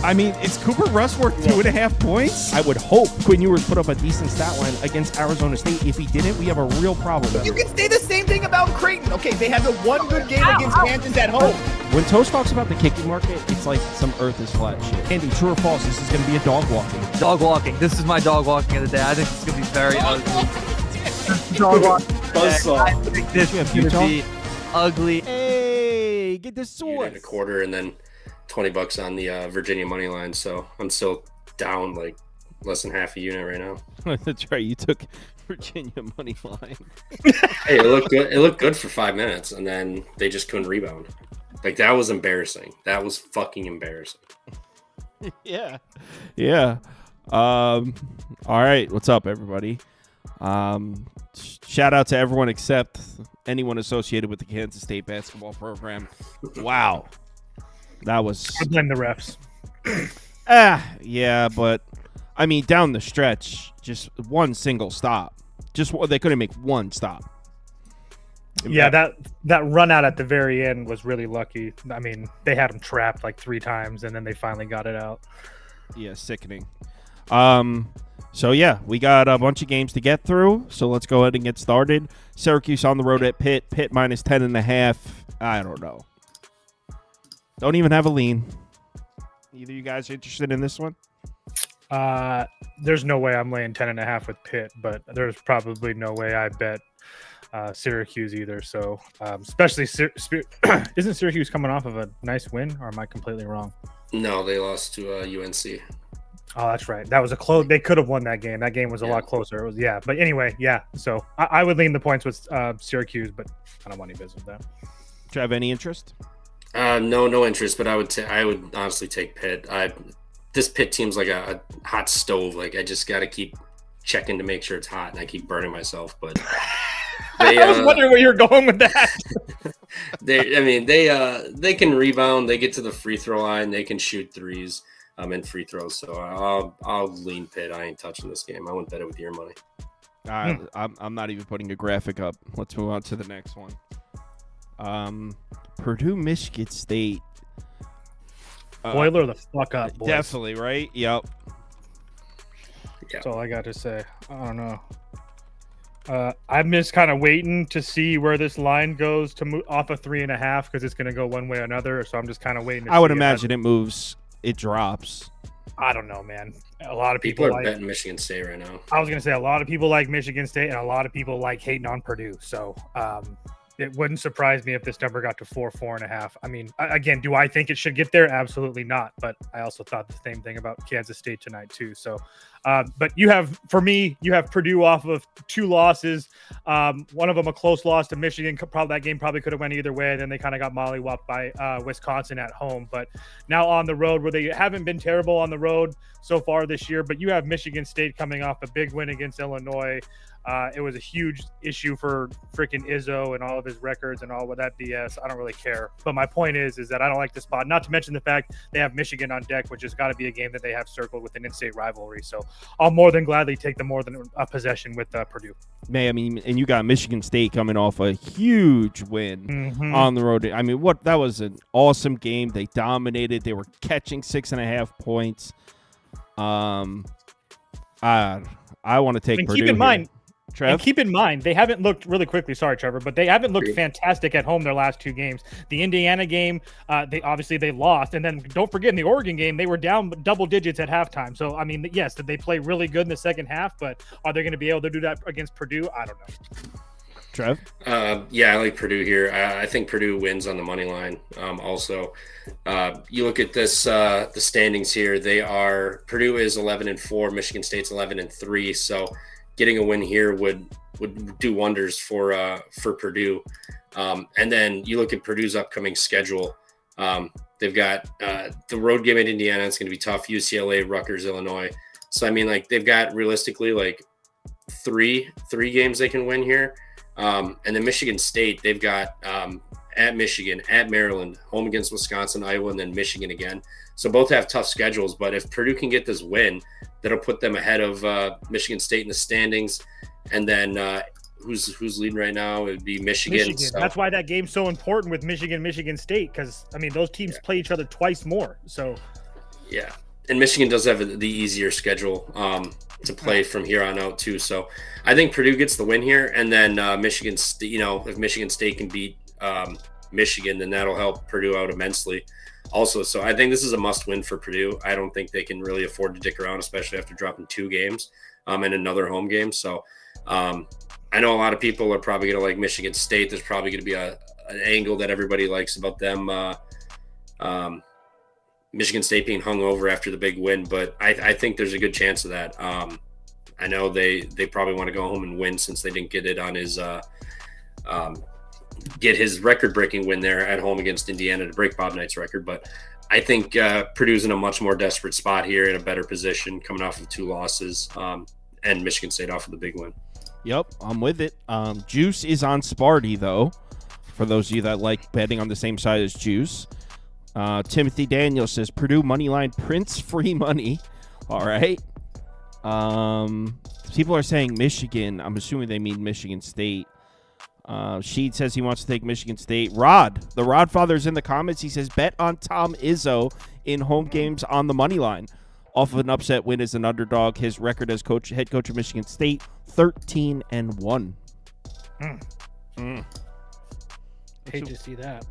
I mean, is Cooper Rush worth 2.5 points? I would hope Quinn Ewers put up a decent stat line against Arizona State. If he didn't, we have a real problem. You can say the same thing about Creighton. Okay, they had the one good game against Kansas at home. When Toast talks about the kicking market, it's like some earth is flat shit. Andy, true or false, this is going to be a dog walking. Dog walking. This is my dog walking of the day. I think it's going to be very ugly. Dog walking. I think this is going to be ugly. Hey, get the source. In a quarter and then $20 on the Virginia money line. So I'm still down like less than half a unit right now. That's right. You took Virginia money line. Hey, it looked good. It looked good for 5 minutes, and then they just couldn't rebound. Like, that was embarrassing. That was fucking embarrassing. Yeah. All right. What's up, everybody? Shout out to everyone except anyone associated with the Kansas State basketball program. Wow. That was... I blame the refs. Yeah, but, I mean, down the stretch, just one single stop. They couldn't make one stop. Yeah, that run out at the very end was really lucky. I mean, they had them trapped like 3 times, and then they finally got it out. Yeah, sickening. So, yeah, we got a bunch of games to get through, so let's go ahead and get started. Syracuse on the road at Pitt. Pitt minus 10.5. I don't know. Don't even have a lean. Either you guys interested in this one? There's no way I'm laying 10.5 with Pitt, but there's probably no way I bet Syracuse either. So especially isn't Syracuse coming off of a nice win, or am I completely wrong? No, they lost to UNC. Oh, that's right. That was a close. They could have won that game. That game was a lot closer. It was, yeah. But anyway, yeah. So I would lean the points with Syracuse, but I don't want any business with that. Do you have any interest? No interest. But I would honestly take Pitt. This Pitt team's like a hot stove. Like, I just got to keep checking to make sure it's hot, and I keep burning myself. But I was wondering where you're going with that. They can rebound. They get to the free throw line. They can shoot threes and free throws. So I'll lean Pitt. I ain't touching this game. I wouldn't bet it with your money. I'm not even putting a graphic up. Let's move on to the next one. Purdue, Michigan State. Boiler the fuck up, boys. Definitely, right? Yep. That's all I got to say. I don't know. I'm just kind of waiting to see where this line goes to move off of 3.5 because it's going to go one way or another. So I'm just kind of waiting. I would imagine it moves. It drops. I don't know, man. A lot of people are betting Michigan State right now. I was going to say a lot of people like Michigan State and a lot of people like hating on Purdue. So it wouldn't surprise me if this number got to 4.5. I mean, again, do I think it should get there? Absolutely not. But I also thought the same thing about Kansas State tonight too. So, but you have Purdue off of 2 losses. One of them a close loss to Michigan. That game probably could have went either way. Then they kind of got mollywopped by Wisconsin at home. But now on the road, where they haven't been terrible on the road so far this year. But you have Michigan State coming off a big win against Illinois. It was a huge issue for freaking Izzo and all of his records and all of that BS. I don't really care. But my point is that I don't like the spot. Not to mention the fact they have Michigan on deck, which has got to be a game that they have circled with an in-state rivalry. So I'll more than gladly take the more than a possession with Purdue. Man, I mean, and you got Michigan State coming off a huge win on the road. I mean, that was an awesome game. They dominated. They were catching 6.5 points. I want to take Purdue. Keep in mind. Trev? And keep in mind, they haven't looked really quickly. Sorry, Trevor, but they haven't looked fantastic at home their last 2 games. The Indiana game, they lost, and then don't forget in the Oregon game, they were down double digits at halftime. So I mean, yes, did they play really good in the second half? But are they going to be able to do that against Purdue? I don't know. Trev? Yeah, I like Purdue here. I think Purdue wins on the money line. Also, you look at this, the standings here. Purdue is 11-4, Michigan State's 11-3. So getting a win here would do wonders for Purdue. And then you look at Purdue's upcoming schedule. They've got the road game at Indiana. It's going to be tough. UCLA, Rutgers, Illinois. So I mean, like, they've got realistically like three games they can win here. And then Michigan State, they've got at Michigan, at Maryland, home against Wisconsin, Iowa, and then Michigan again. So both have tough schedules. But if Purdue can get this win, that'll put them ahead of Michigan State in the standings. And then who's leading right now? It would be Michigan. So. That's why that game's so important with Michigan State, because I mean those teams play each other twice more. So Yeah, and Michigan does have the easier schedule to play from here on out too. So I think Purdue gets the win here, and then Michigan, if Michigan State can beat Michigan, then that'll help Purdue out immensely. Also, so I think this is a must-win for Purdue. I don't think they can really afford to dick around, especially after dropping 2 games and another home game. So I know a lot of people are probably going to like Michigan State. There's probably going to be an angle that everybody likes about them. Michigan State being hung over after the big win, but I think there's a good chance of that. I know they probably want to go home and win since they didn't get it on his get his record-breaking win there at home against Indiana to break Bob Knight's record. But I think Purdue's in a much more desperate spot here, in a better position, coming off of 2 losses, and Michigan State off of the big win. Yep, I'm with it. Juice is on Sparty, though, for those of you that like betting on the same side as Juice. Timothy Daniels says Purdue moneyline Prince free money. All right. People are saying Michigan. I'm assuming they mean Michigan State. Sheed says he wants to take Michigan State. The Rod Father's in the comments. He says bet on Tom Izzo in home games on the money line. Off of an upset win as an underdog. His record as head coach of Michigan State, 13-1. Hate to see that.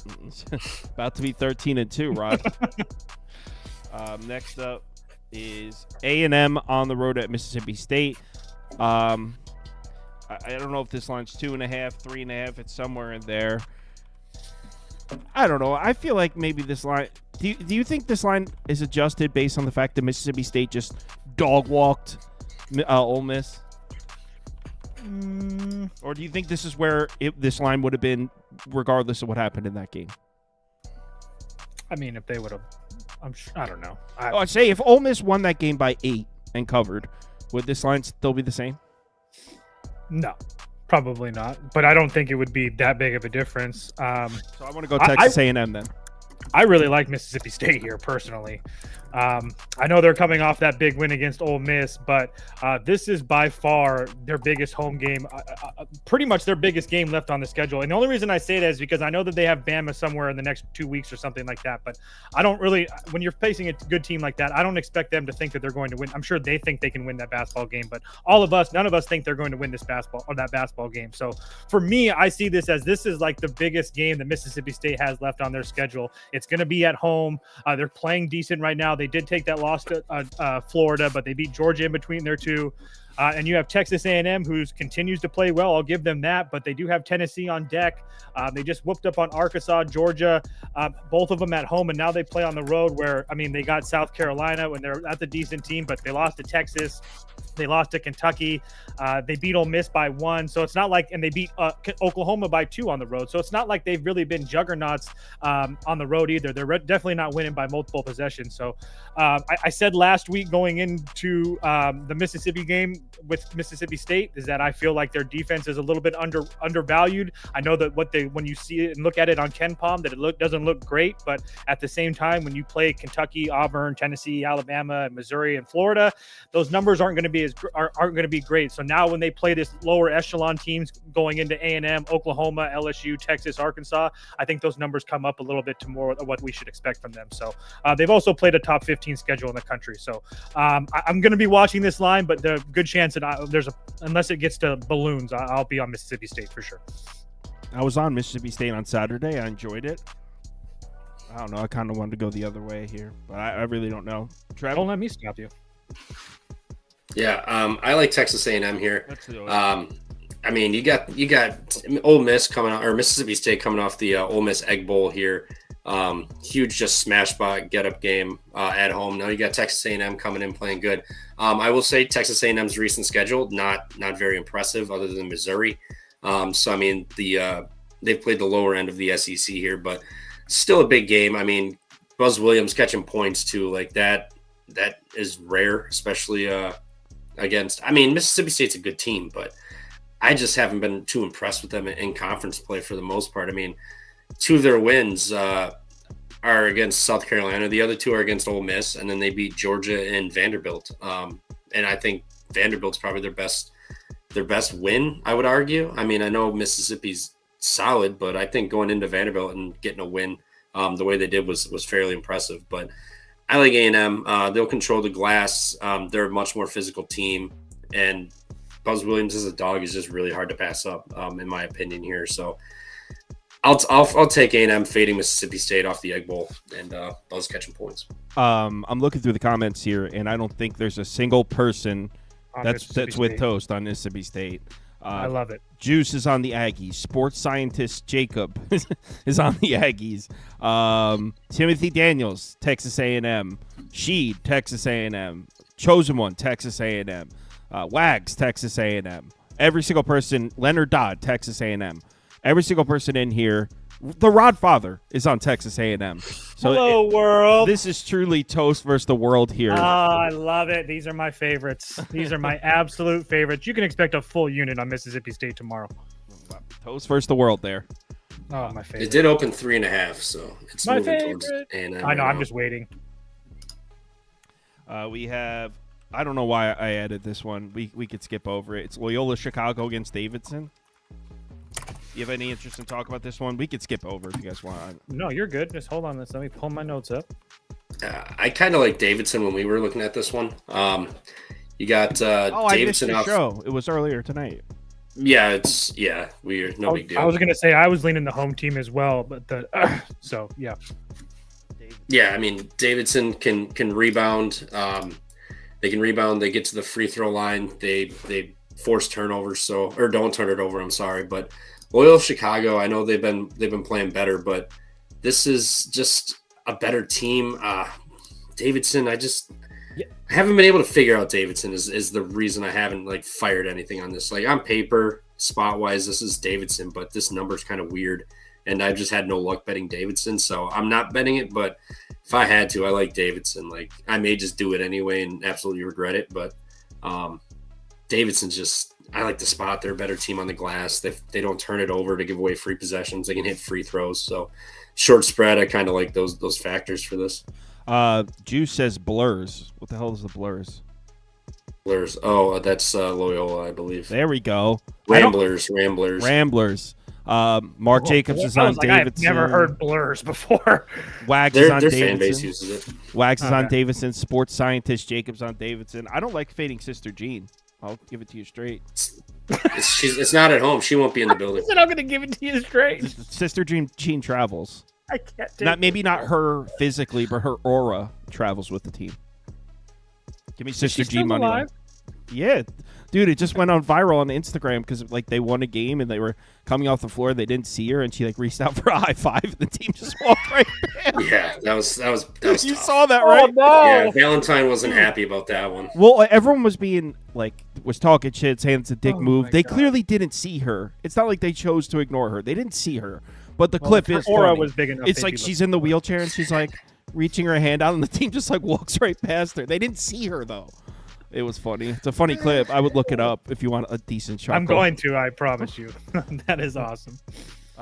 About to be 13-2, Rod. Next up is A&M on the road at Mississippi State. I don't know if this line's 2.5, 3.5. It's somewhere in there. I don't know. I feel like maybe this line. Do you think this line is adjusted based on the fact that Mississippi State just dog walked Ole Miss? Or do you think this is where this line would have been regardless of what happened in that game? I mean, if they would have, I don't know. I'd say if Ole Miss won that game by 8 and covered, would this line still be the same? No, probably not. But I don't think it would be that big of a difference. So I want to go Texas A&M then. I really like Mississippi State here personally. I know they're coming off that big win against Ole Miss, but this is by far their biggest home game, pretty much their biggest game left on the schedule. And the only reason I say that is because I know that they have Bama somewhere in the next 2 weeks or something like that. But I don't really, when you're facing a good team like that, I don't expect them to think that they're going to win. I'm sure they think they can win that basketball game, but none of us think they're going to win this basketball game. So for me, I see this as this is like the biggest game that Mississippi State has left on their schedule. It's going to be at home. They're playing decent right now. They did take that loss to Florida, but they beat Georgia in between their two. And you have Texas A&M, who continues to play well. I'll give them that, but they do have Tennessee on deck. They just whooped up on Arkansas, Georgia, both of them at home, and now they play on the road where, I mean, they got South Carolina when that's a decent team, but they lost to Texas. They lost to Kentucky. They beat Ole Miss by 1. So it's not like, and they beat Oklahoma by 2 on the road. So it's not like they've really been juggernauts on the road either. They're definitely not winning by multiple possessions. So I said last week going into the Mississippi game with Mississippi State is that I feel like their defense is a little bit undervalued. I know that when you see it and look at it on KenPom, that it doesn't look great, but at the same time, when you play Kentucky, Auburn, Tennessee, Alabama, Missouri, and Florida, those numbers aren't going to be great. So now when they play this lower echelon teams going into A&M, Oklahoma, LSU, Texas, Arkansas, I think those numbers come up a little bit to more of what we should expect from them. So they've also played a top 15 schedule in the country. So I'm going to be watching this line, but the good chance that unless it gets to balloons, I'll be on Mississippi State for sure. I was on Mississippi State on Saturday. I enjoyed it. I don't know. I kind of wanted to go the other way here, but I really don't know. Trev? Don't let me stop you. Yeah, I like Texas A&M here. I mean, you got Ole Miss coming out, or Mississippi State coming off the Ole Miss Egg Bowl here. Huge, just smash spot get up game at home. Now you got Texas A&M coming in playing good. I will say Texas A&M's recent schedule not very impressive, other than Missouri. So I mean they've played the lower end of the SEC here, but still a big game. I mean, Buzz Williams catching points too, like that is rare, especially against. I mean, Mississippi State's a good team, but I just haven't been too impressed with them in conference play for the most part. I mean, 2 of their wins are against South Carolina. The other 2 are against Ole Miss, and then they beat Georgia and Vanderbilt. And I think Vanderbilt's probably their best win, I would argue. I mean, I know Mississippi's solid, but I think going into Vanderbilt and getting a win the way they did was fairly impressive. But I like A&M. They'll control the glass. They're a much more physical team, and Buzz Williams as a dog is just really hard to pass up, in my opinion here. So I'll take A&M fading Mississippi State off the Egg Bowl and Buzz catching points. I'm looking through the comments here, and I don't think there's a single person that's with Toast on Mississippi State. I love it. Juice is on the Aggies. Sports scientist Jacob is on the Aggies. Timothy Daniels, Texas A&M. Sheed, Texas A&M. Chosen One, Texas A&M. Wags, Texas A&M. Every single person, Leonard Dodd, Texas A&M. Every single person in here, the Rod Father is on Texas A&M. So hello, world. This is truly Toast versus the world here. Oh, I love it. These are my favorites. These are my absolute favorites. You can expect a full unit on Mississippi State tomorrow. Toast versus the world there. Oh, my favorite. It did open 3.5, so it's my moving favorite. towards A&M. I know. I'm just waiting. We have. I don't know why I added this one. We could skip over it. It's Loyola Chicago against Davidson. You have any interest in talking about this one? We could skip over if you guys want. No, you're good. Just hold on. Let me pull my notes up. I kind of like Davidson when we were looking at this one. You got Davidson. I missed the show. It was earlier tonight. Yeah, we're no big deal. I was gonna say I was leaning the home team as well, but so yeah. Yeah, I mean Davidson can rebound. They can rebound. They get to the free throw line. They force turnovers, or don't turn it over. I'm sorry, but Loyola Chicago. I know they've been playing better, but this is just a better team. Davidson. I haven't been able to figure out Davidson is the reason I haven't fired anything on this. On paper, spot wise, this is Davidson, but this number's kind of weird, and I've just had no luck betting Davidson, so I'm not betting it. But if I had to, I like Davidson. I may just do it anyway and absolutely regret it, but Davidson's just, I like the spot. They're a better team on the glass. They don't turn it over to give away free possessions. They can hit free throws. So short spread, I kind of like those factors for this. Juice says Blurs. What the hell is the Blurs? Blurs. Oh, that's Loyola, I believe. There we go. Ramblers. Mark Jacobs is on Davidson. I've never heard Blurs before. Wags is on their Davidson. Fan base uses it. Wags is on Davidson. Sports scientist Jacobs on Davidson. I don't like fading Sister Jean. I'll give it to you straight. It's not at home. She won't be in the building. I said I'm going to give it to you straight. Sister Jean travels. I can't. Maybe not her physically, but her aura travels with the team. Give me Sister Jean money line. Yeah, dude, it just went on viral on Instagram because they won a game and they were coming off the floor. They didn't see her and she reached out for a high five and the team just walked right past. Yeah, that was You tough. saw that, right? Oh, no. Yeah, Valentine wasn't happy about that one. Well, everyone was being was talking shit, saying it's a dick move. They God. clearly didn't see her. It's not like they chose to ignore her. They didn't see her. But the clip is aura funny. was big enough. It's like she's in the wheelchair and she's reaching her hand out and the team just walks right past her. They didn't see her though. It was funny. It's a funny clip. I would look it up if you want a decent shot. I'm going to. I promise you. That is awesome.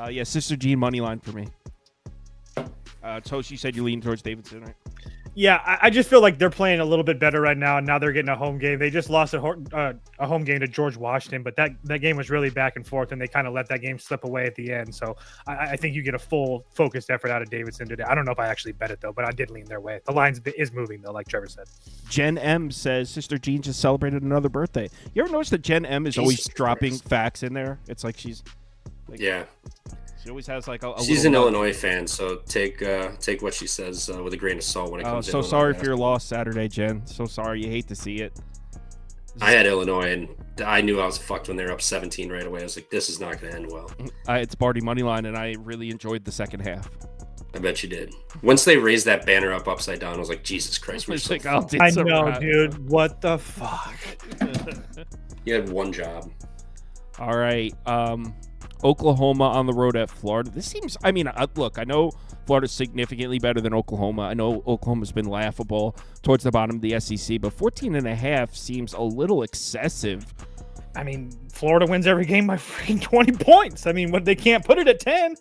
Yeah, Sister Jean money line for me. Toshi said you lean towards Davidson, right? Yeah, I just feel like they're playing a little bit better right now, and now they're getting a home game. They just lost a home game to George Washington, but that game was really back and forth, and they kind of let that game slip away at the end. So I think you get a full focused effort out of Davidson today. I don't know if I actually bet it, though, but I did lean their way. The line is moving, though, like Trevor said. Jen M says Sister Jean just celebrated another birthday. You ever notice that Jen M is always dropping facts in there? It's like she's... Yeah. She always has a She's an Illinois fan, so take what she says with a grain of salt when it comes to so Illinois sorry for your loss Saturday, Jen. So sorry. You hate to see it. I had Illinois, and I knew I was fucked when they were up 17 right away. I was like, this is not going to end well. It's Barty Moneyline, and I really enjoyed the second half. I bet you did. Once they raised that banner up upside down, I was like, Jesus Christ. We're so fucked. I know, dude. What the fuck? You had one job. All right. Oklahoma on the road at Florida. This seems, look, I know Florida's significantly better than Oklahoma. I know Oklahoma's been laughable towards the bottom of the SEC, but 14.5 seems a little excessive. I mean, Florida wins every game by freaking 20 points. I mean, they can't put it at 10.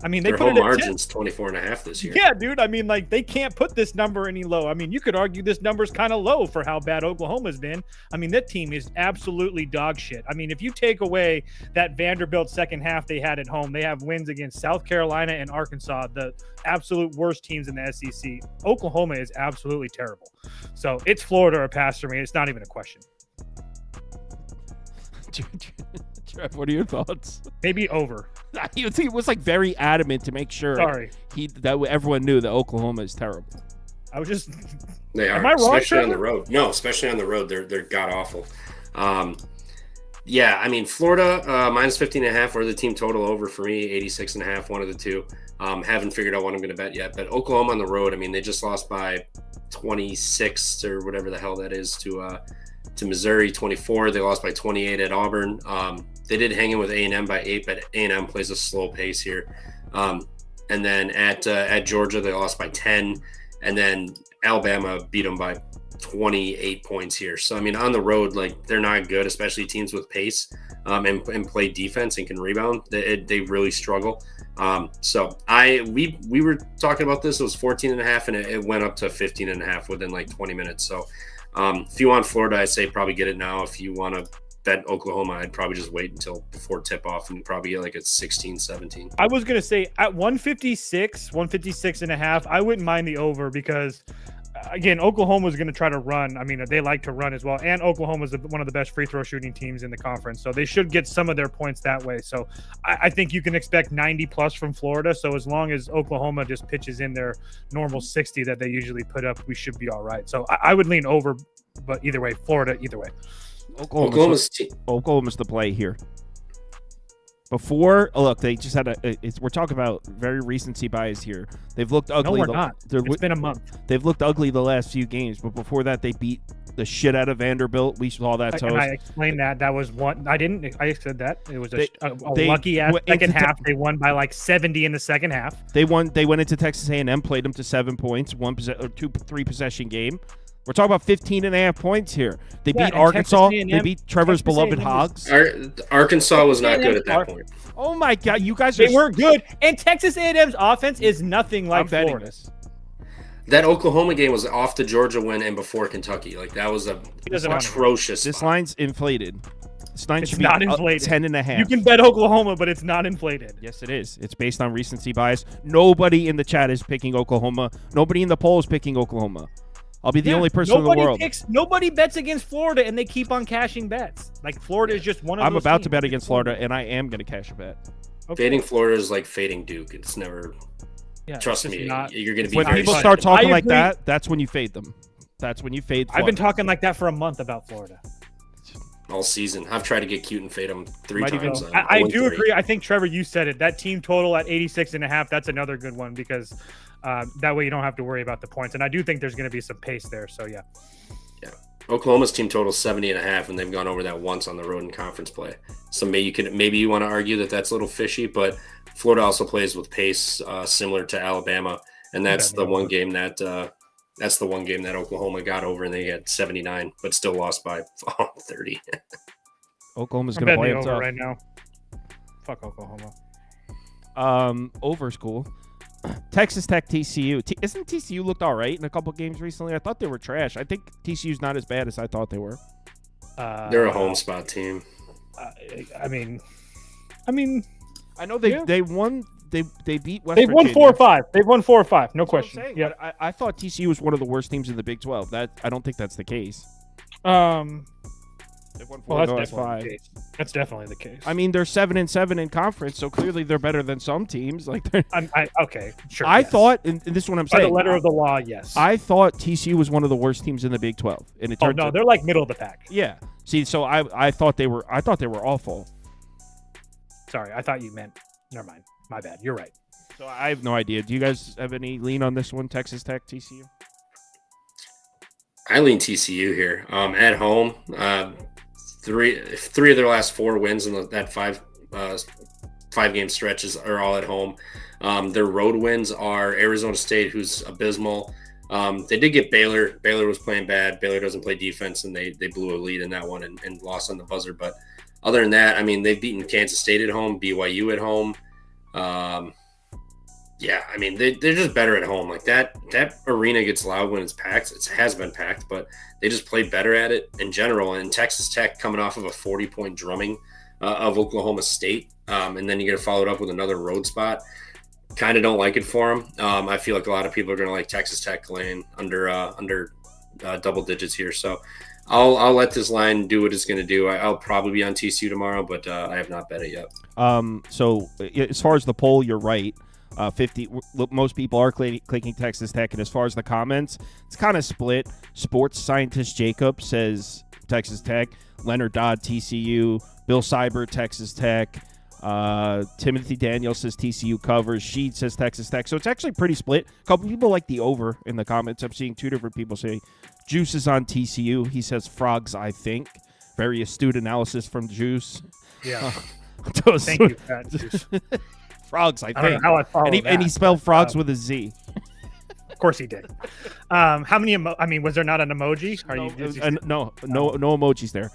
I mean, they Their put home it at 10. margin's 24.5 this year. Yeah, dude. I mean, like, they can't put this number any low. I mean, you could argue this number's kind of low for how bad Oklahoma's been. I mean, that team is absolutely dog shit. I mean, if you take away that Vanderbilt second half they had at home, they have wins against South Carolina and Arkansas, the absolute worst teams in the SEC. Oklahoma is absolutely terrible. So it's Florida or pass for me. It's not even a question. Trev, what are your thoughts? Maybe over. He was like very adamant to make sure that everyone knew that Oklahoma is terrible. I was just. They are, am I wrong, especially Trevor? on the road. No, especially on the road, they're god awful. Yeah, I mean, Florida minus 15.5 or the team total over for me, 86.5, one of the two. Haven't figured out what I'm going to bet yet, but Oklahoma on the road. I mean, they just lost by 26 or whatever the hell that is to Missouri, 24. They lost by 28 at Auburn. They did hang in with A&M by 8, but A&M plays a slow pace here. And then at Georgia, they lost by 10, and then Alabama beat them by 28 points here. So, I mean, on the road, like, they're not good, especially teams with pace and play defense and can rebound. They really struggle. So we were talking about this. It was 14.5, and it went up to 15.5 within like 20 minutes. So if you want Florida, I'd say probably get it now. If you want to bet Oklahoma, I'd probably just wait until before tip-off and probably get like a 16, 17. I was going to say at 156.5, I wouldn't mind the over because, again, Oklahoma's going to try to run. I mean, they like to run as well. And Oklahoma's one of the best free throw shooting teams in the conference. So they should get some of their points that way. So I think you can expect 90 plus from Florida. So as long as Oklahoma just pitches in their normal 60 that they usually put up, we should be all right. So I would lean over, but either way, Florida, either way. Oklahoma's the play here. Before, look, they just had we're talking about very recency bias here. They've looked ugly. No, we're not. It's been a month. They've looked ugly the last few games, but before that, they beat the shit out of Vanderbilt. We saw that toast. And I explained that. That was one. I said that. It was a lucky ass second half. They won by like 70 in the second half. They went into Texas A&M, played them to 7 points, 3 possession game. We're talking about 15.5 points here. They beat Arkansas. They beat Trevor's beloved Hogs. Arkansas was not good at that point. Oh my God, you guys weren't good. And Texas A&M's offense is nothing like Florida's. That Oklahoma game was off the Georgia win and before Kentucky. Like, that was atrocious. This line's inflated. This line should be not inflated. 10.5. You can bet Oklahoma, but it's not inflated. Yes, it is. It's based on recency bias. Nobody in the chat is picking Oklahoma. Nobody in the poll is picking Oklahoma. I'll be the only person in the world. Nobody bets against Florida, and they keep on cashing bets. Like, Florida is just one of those I'm about teams. to bet against Florida, and I am going to cash a bet. Okay. Fading Florida is like fading Duke. It's never. Trust me, you're going to be. When people start talking like that, that's when you fade them. That's when you fade Florida. I've been talking like that for a month about Florida. All season. I've tried to get cute and fade them 3 times. I do agree. I think, Trevor, you said it. That team total at 86.5, that's another good one because that way you don't have to worry about the points. And I do think there's going to be some pace there. So, yeah. Yeah. Oklahoma's team total 70.5, and they've gone over that once on the road in conference play. So maybe you want to argue that that's a little fishy, but Florida also plays with pace similar to Alabama, and that's the one game that Oklahoma got over, and they had 79, but still lost by 30. Oklahoma's going to play over right now. Fuck Oklahoma. Over's cool. Texas Tech, TCU. Isn't TCU looked all right in a couple games recently? I thought they were trash. I think TCU's not as bad as I thought they were. They're a home spot team. I mean, I know they won. They beat West Virginia. They've won 4 or 5. They've won 4 or 5. No question. Yeah, I thought TCU was one of the worst teams in the Big 12. I don't think that's the case. They've won 4 that's of 5. the case. That's definitely the case. I mean, they're 7-7 in conference, so clearly they're better than some teams. Like, okay, sure. I thought, and this is what I'm saying. By the letter of the law, yes. I thought TCU was one of the worst teams in the Big 12, and it turns out they're like middle of the pack. Yeah. See, so I thought they were awful. Sorry, I thought you meant. Never mind. My bad. You're right. So I have no idea. Do you guys have any lean on this one? Texas Tech, TCU. I lean TCU here. At home, three of their last 4 wins in that 5-game stretches are all at home. Their road wins are Arizona State, who's abysmal. They did get Baylor. Baylor was playing bad. Baylor doesn't play defense, and they blew a lead in that one and lost on the buzzer. But other than that, I mean, they've beaten Kansas State at home, BYU at home. Yeah, I mean they're just better at home. Like that arena gets loud when it's packed. It has been packed, but they just play better at it in general. And Texas Tech coming off of a 40-point drumming of Oklahoma State, and then you get to follow it up with another road spot. Kind of don't like it for them. I feel like a lot of people are going to like Texas Tech laying under double digits here. So I'll let this line do what it's going to do. I'll probably be on TCU tomorrow, but I have not bet it yet. So as far as the poll, you're right. 50. Most people are clicking Texas Tech, and as far as the comments, it's kind of split. Sports scientist Jacob says Texas Tech. Leonard Dodd, TCU. Bill Seibert, Texas Tech. Timothy Daniel says TCU covers. Sheed says Texas Tech. So it's actually pretty split. A couple people like the over in the comments. I'm seeing two different people say Juice is on TCU. He says frogs, I think. Very astute analysis from Juice. Yeah. Thank you, Pat Juice. Frogs, I think. I don't know how I follow that. And he spelled frogs with a Z. Of course he did. How many? Was there not an emoji? No emojis there.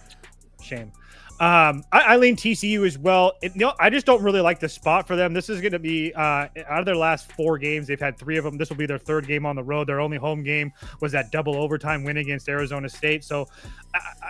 Shame. I lean TCU as well. I just don't really like the spot for them. This is going to be out of their last 4 games, they've had 3 of them. This will be their 3rd game on the road. Their only home game was that double overtime win against Arizona State. So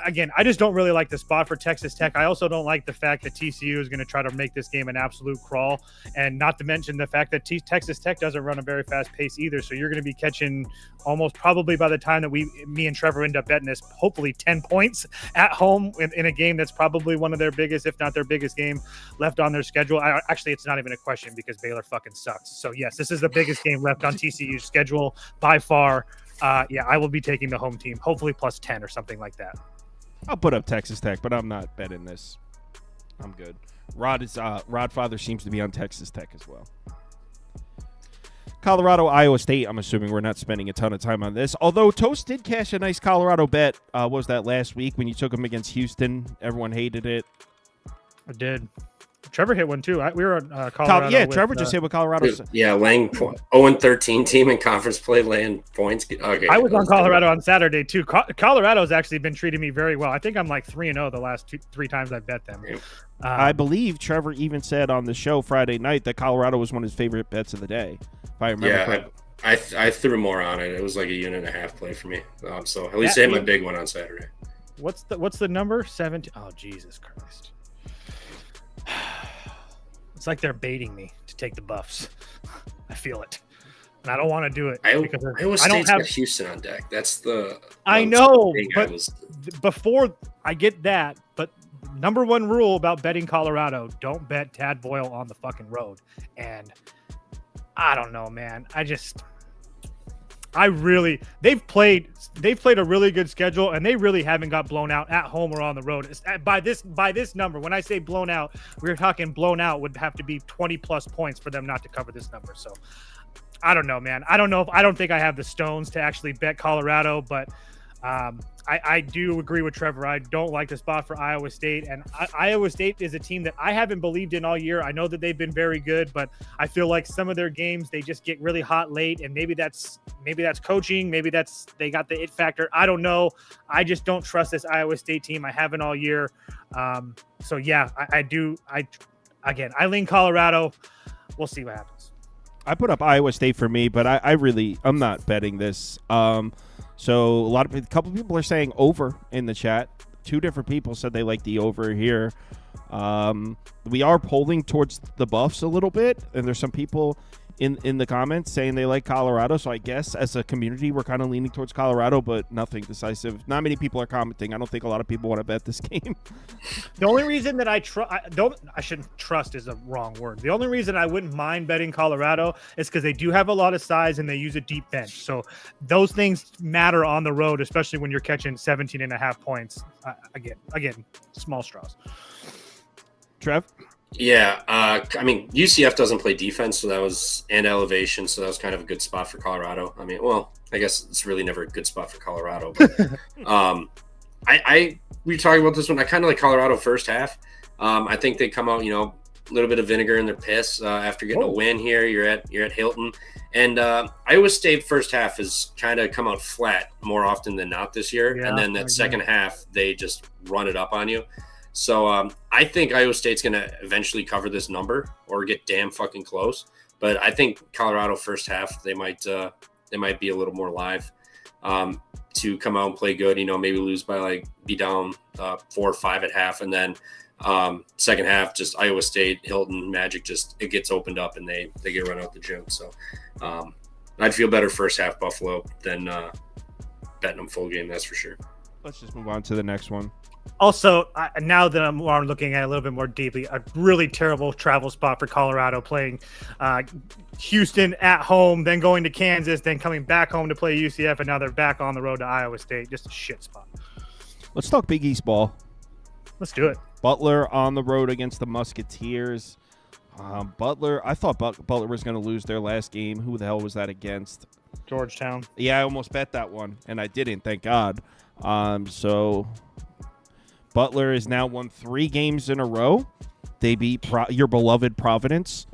again, I just don't really like the spot for Texas Tech. I also don't like the fact that TCU is going to try to make this game an absolute crawl, and not to mention the fact that Texas Tech doesn't run a very fast pace either. So you're going to be catching almost probably by the time that me and Trevor end up betting this, hopefully 10 points at home in a game that's probably one of their biggest, if not their biggest game left on their schedule. Actually, it's not even a question because Baylor fucking sucks. So yes, this is the biggest game left on TCU's schedule by far. I will be taking the home team, hopefully plus 10 or something like that. I'll put up Texas Tech, but I'm not betting this. I'm good. Rod Father seems to be on Texas Tech as well. Colorado, Iowa State. I'm assuming we're not spending a ton of time on this. Although Toast did cash a nice Colorado bet. Was that last week when you took him against Houston? Everyone hated it. I did. Trevor hit one too. We were on Colorado. Trevor just hit with Colorado. Yeah, laying 0-13 team in conference play, laying points. Okay, I was on Colorado on Saturday too. Colorado's actually been treating me very well. I think I'm like 3-0 the last 3 times I bet them. I believe Trevor even said on the show Friday night that Colorado was one of his favorite bets of the day, if I remember correctly. I threw more on it. It was like a unit and a half play for me. So at least I hit my big one on Saturday. What's the number? 17. Oh, Jesus Christ. It's like they're baiting me to take the Buffs. I feel it, and I don't want to do it because I don't have Houston on deck. That's the I know, but before I get that, but number one rule about betting Colorado: don't bet Tad Boyle on the fucking road. And I don't know, man. They've played a really good schedule, and they really haven't got blown out at home or on the road. By this number, when I say blown out, we're talking blown out would have to be 20 plus points for them not to cover this number. So I don't know, man. I don't think I have the stones to actually bet Colorado, but I do agree with Trevor. I don't like the spot for Iowa State, and Iowa State is a team that I haven't believed in all year. I know that they've been very good, but I feel like some of their games they just get really hot late, and maybe that's coaching, maybe they got the it factor. I don't know. I just don't trust this Iowa State team. I haven't all year. So yeah, I do. I lean Colorado. We'll see what happens. I put up Iowa State for me, but I'm not betting this. So a couple people are saying over in the chat. 2 different people said they like the over here. We are polling towards the Buffs a little bit, and there's some people in the comments saying they like Colorado. So I guess as a community, we're kind of leaning towards Colorado, but nothing decisive. Not many people are commenting. I don't think a lot of people want to bet this game. The only reason that I shouldn't trust is a wrong word. The only reason I wouldn't mind betting Colorado is because they do have a lot of size and they use a deep bench. So those things matter on the road, especially when you're catching 17.5 points. Again, small straws. Trev? Yeah, UCF doesn't play defense, and elevation, so that was kind of a good spot for Colorado. I guess it's really never a good spot for Colorado. But we were talking about this one. I kind of like Colorado first half. I think they come out, a little bit of vinegar in their piss after getting a win here. You're at Hilton, and Iowa State first half has kind of come out flat more often than not this year, and then that second half they just run it up on you. So I think Iowa State's going to eventually cover this number or get damn fucking close. But I think Colorado first half they might be a little more live to come out and play good. Maybe lose by be down 4 or 5 at half, and then second half just Iowa State, Hilton, Magic it gets opened up and they get run out the gym. So I'd feel better first half Buffalo than betting them full game. That's for sure. Let's just move on to the next one. Also, now that I'm looking at it a little bit more deeply, a really terrible travel spot for Colorado, playing Houston at home, then going to Kansas, then coming back home to play UCF, and now they're back on the road to Iowa State. Just a shit spot. Let's talk Big East ball. Let's do it. Butler on the road against the Musketeers. Butler, I thought Butler was going to lose their last game. Who the hell was that against? Georgetown. Yeah, I almost bet that one, and I didn't, thank God. So Butler has now won 3 games in a row. They beat your beloved Providence.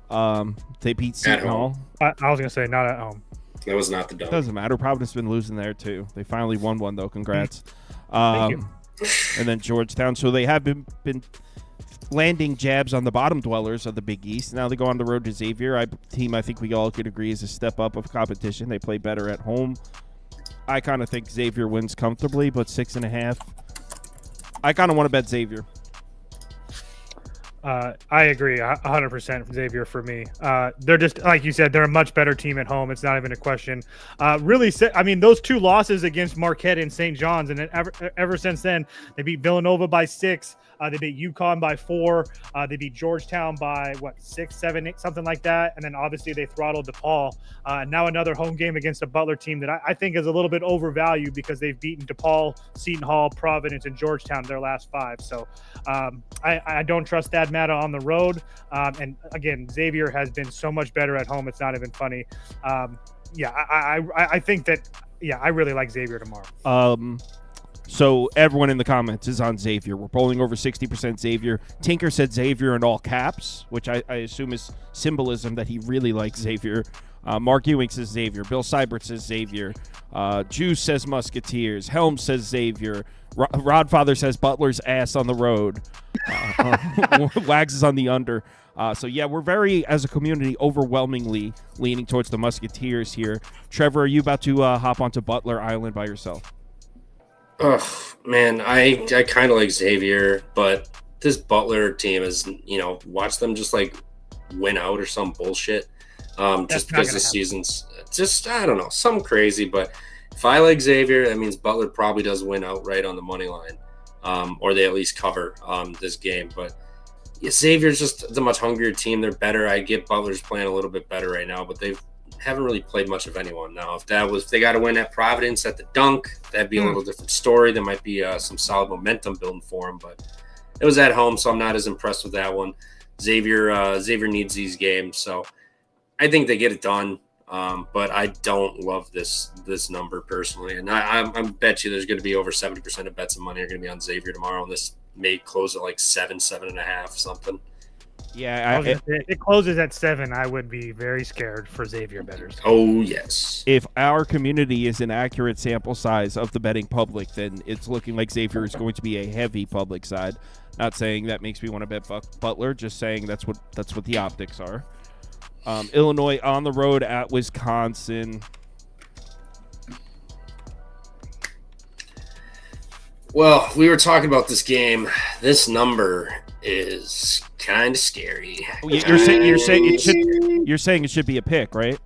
They beat Seton Hall. I was going to say not at home. That was not the dome. Doesn't matter. Providence has been losing there, too. They finally won one, though. Congrats. Thank you. And then Georgetown. So they have been landing jabs on the bottom dwellers of the Big East. Now they go on the road to Xavier. I think we all could agree is a step up of competition. They play better at home. I kind of think Xavier wins comfortably, but 6.5. I kind of want to bet Xavier. I agree 100% Xavier for me. They're just, like you said, they're a much better team at home. It's not even a question. Those 2 losses against Marquette and St. John's, and then ever since then, they beat Villanova by 6. They beat UConn by 4. They beat Georgetown by 6, 7, 8, something like that. And then obviously they throttled DePaul. Now another home game against a Butler team that I think is a little bit overvalued because they've beaten DePaul, Seton Hall, Providence, and Georgetown their last 5. So I don't trust Thad Matta on the road. And again, Xavier has been so much better at home. It's not even funny. I think that, I really like Xavier tomorrow. So everyone in the comments is on Xavier. We're polling over 60% Xavier. Tinker said Xavier in all caps, which I assume is symbolism that he really likes Xavier. Mark Ewing says Xavier. Bill Seibert says Xavier. Juice says Musketeers. Helm says Xavier. Rodfather says Butler's ass on the road. Wags is on the under. We're very, as a community, overwhelmingly leaning towards the Musketeers here. Trevor, are you about to hop onto Butler Island by yourself? Oh, man, I kind of like Xavier, but this Butler team is, watch them just win out or some bullshit. Just because the season's just, I don't know, something crazy. But if I like Xavier, that means Butler probably does win outright on the money line, or they at least cover this game. But Xavier's just the much hungrier team. They're better. I get Butler's playing a little bit better right now, but they haven't really played much of anyone now. If they got to win at Providence at the dunk, that'd be a little different story. There might be some solid momentum building for them, but it was at home, so I'm not as impressed with that one. Xavier needs these games, so I think they get it done. But I don't love this number personally, and I bet you there's going to be over 70% of bets and money are going to be on Xavier tomorrow, and this may close at 7.5, something. Yeah, if it closes at 7, I would be very scared for Xavier bettors. Oh, yes. If our community is an accurate sample size of the betting public, then it's looking like Xavier is going to be a heavy public side. Not saying that makes me want to bet Butler, just saying that's what the optics are. Illinois on the road at Wisconsin. Well, we were talking about this game. This number is kind of scary. You're saying it should be a pick, right?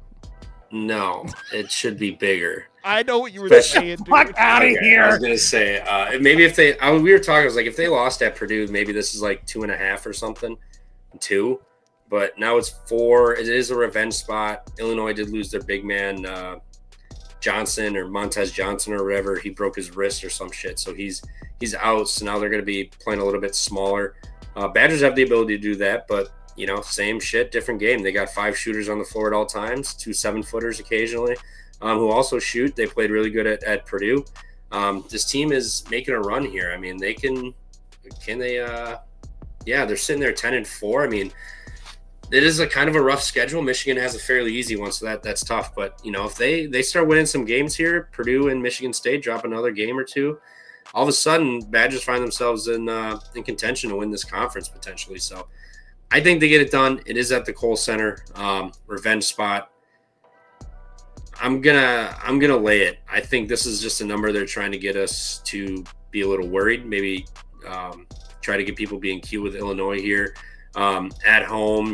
No, it should be bigger. I know what you were saying. Fuck out of here! I was gonna say maybe if they. We were talking. I was like, if they lost at Purdue, maybe this is 2.5 or something, 2. But now it's 4. It is a revenge spot. Illinois did lose their big man Johnson or Montez Johnson or whatever. He broke his wrist or some shit, so he's out. So now they're going to be playing a little bit smaller. Badgers have the ability to do that, but same shit, different game. They got 5 shooters on the floor at all times, 2 7-footers occasionally, who also shoot. They played really good at Purdue. This team is making a run here. I mean, they can they? They're sitting there 10-4. I mean, it is a kind of a rough schedule. Michigan has a fairly easy one, so that's tough. But if they start winning some games here, Purdue and Michigan State drop another game or 2, all of a sudden Badgers find themselves in contention to win this conference potentially. So I think they get it done. It is at the Kohl Center, revenge spot. I'm gonna lay it. I think this is just a number they're trying to get us to be a little worried. Maybe try to get people being cute with Illinois here at home.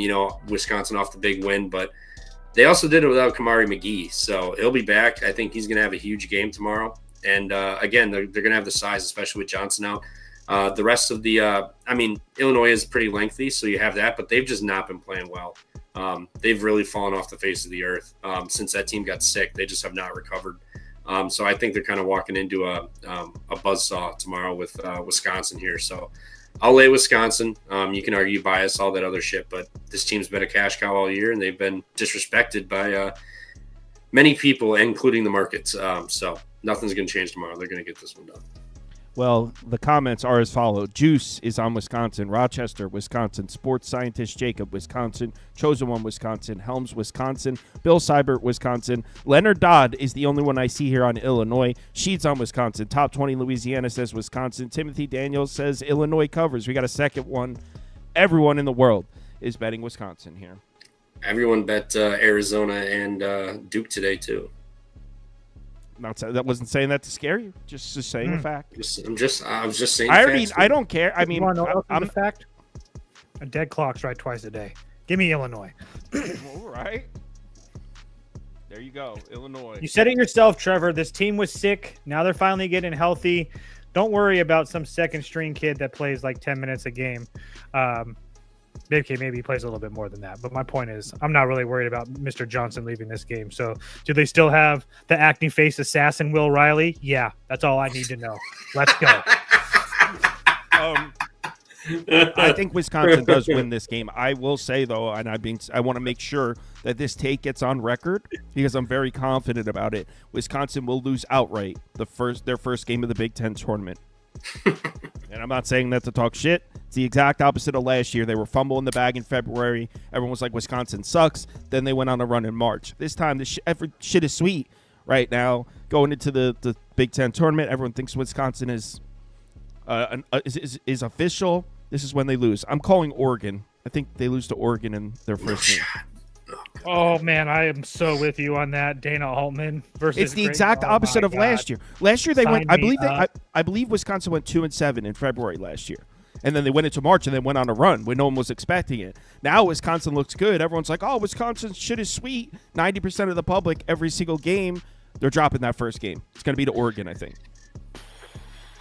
Wisconsin off the big win, but they also did it without Kamari McGee, so he'll be back. I think he's gonna have a huge game tomorrow. And again, they're gonna have the size, especially with Johnson out. The rest of the, Illinois is pretty lengthy, so you have that, but they've just not been playing well. They've really fallen off the face of the earth since that team got sick. They just have not recovered. So I think they're kind of walking into a buzzsaw tomorrow with Wisconsin here. So I'll lay Wisconsin. You can argue bias, all that other shit, but this team's been a cash cow all year, and they've been disrespected by many people, including the markets. So nothing's going to change tomorrow. They're going to get this one done. Well, the comments are as follows. Juice is on Wisconsin. Rochester, Wisconsin. Sports Scientist Jacob, Wisconsin. Chosen One, Wisconsin. Helms, Wisconsin. Bill Seibert, Wisconsin. Leonard Dodd is the only one I see here on Illinois. Sheets on Wisconsin. Top 20 Louisiana says Wisconsin. Timothy Daniels says Illinois covers. We got a second one. Everyone in the world is betting Wisconsin here. Everyone bet Arizona and Duke today, too. That wasn't saying that to scare you. Just saying a fact. I was just saying. I don't care. I mean, You want to know the fact? A dead clock's right twice a day. Give me Illinois. All right. There you go, Illinois. You said it yourself, Trevor. This team was sick. Now they're finally getting healthy. Don't worry about some second string kid that plays like 10 minutes a game. Maybe he plays a little bit more than that. But my point is, I'm not really worried about Mr. Johnson leaving this game. So do they still have the acne face assassin Will Riley? Yeah, that's all I need to know. Let's go. I think Wisconsin does win this game. I will say, though, and I want to make sure that this take gets on record because I'm very confident about it. Wisconsin will lose outright their first game of the Big Ten tournament. And I'm not saying that to talk shit. It's the exact opposite of last year. They were fumbling the bag in February. Everyone was like, Wisconsin sucks. Then they went on a run in March. This time, every shit is sweet right now. Going into the Big Ten tournament, everyone thinks Wisconsin is official. This is when they lose. I'm calling Oregon. I think they lose to Oregon in their first game. Oh, man, I am so with you on that. Dana Altman versus. It's the exact opposite of last year. Last year they went. I believe Wisconsin went 2-7 in February last year, and then they went into March and then went on a run when no one was expecting it. Now Wisconsin looks good. Everyone's like, "Oh, Wisconsin shit is sweet." 90% of the public every single game, they're dropping that first game. It's going to be to Oregon, I think.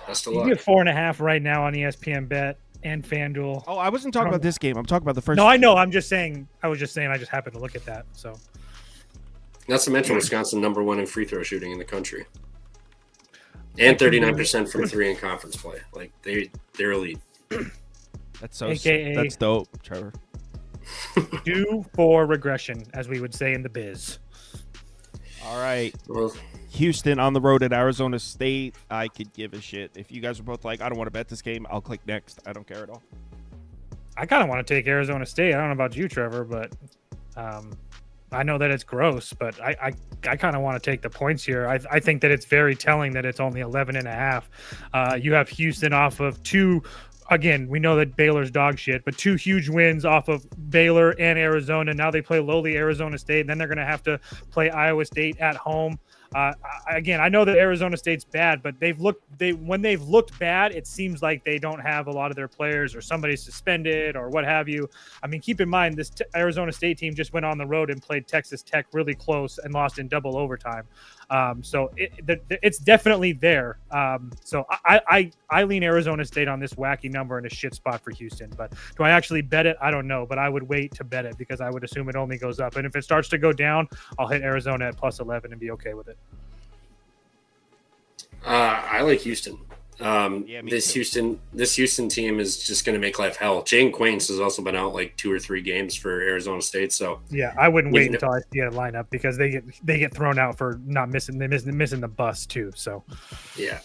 Best of You luck. get 4.5 right now on ESPN Bet and FanDuel. Oh, I wasn't talking about this game. I'm talking about the first. No, I know. I was just saying. I just happened to look at that. So. Not to mention Wisconsin #1 in free throw shooting in the country, and 39% from three in conference play. Like they're elite. That's so. AKA That's dope, Trevor. Due for regression, as we would say in the biz. All right. Well, Houston on the road at Arizona State. I could give a shit. If you guys are both like, I don't want to bet this game, I'll click next. I don't care at all. I kind of want to take Arizona State. I don't know about you, Trevor, but I know that it's gross, but I kind of want to take the points here. I think that it's very telling that it's only 11.5. You have Houston off of two. Again, we know that Baylor's dog shit, but two huge wins off of Baylor and Arizona. Now they play lowly Arizona State, and then they're going to have to play Iowa State at home. Again, I know that Arizona State's bad, but when they've looked bad, it seems like they don't have a lot of their players or somebody's suspended or what have you. I mean, keep in mind, this Arizona State team just went on the road and played Texas Tech really close and lost in double overtime. So it's definitely there. So I lean Arizona State on this wacky number in a shit spot for Houston. But do I actually bet it? I don't know, but I would wait to bet it because I would assume it only goes up. And if it starts to go down, I'll hit Arizona at +11 and be okay with it. I like Houston. This too. Houston team is just going to make life hell. Jaden Quains has also been out like 2 or 3 games for Arizona State. So yeah, I wouldn't wait until I see a lineup because they get thrown out for not missing. They're missing the bus too. So yeah,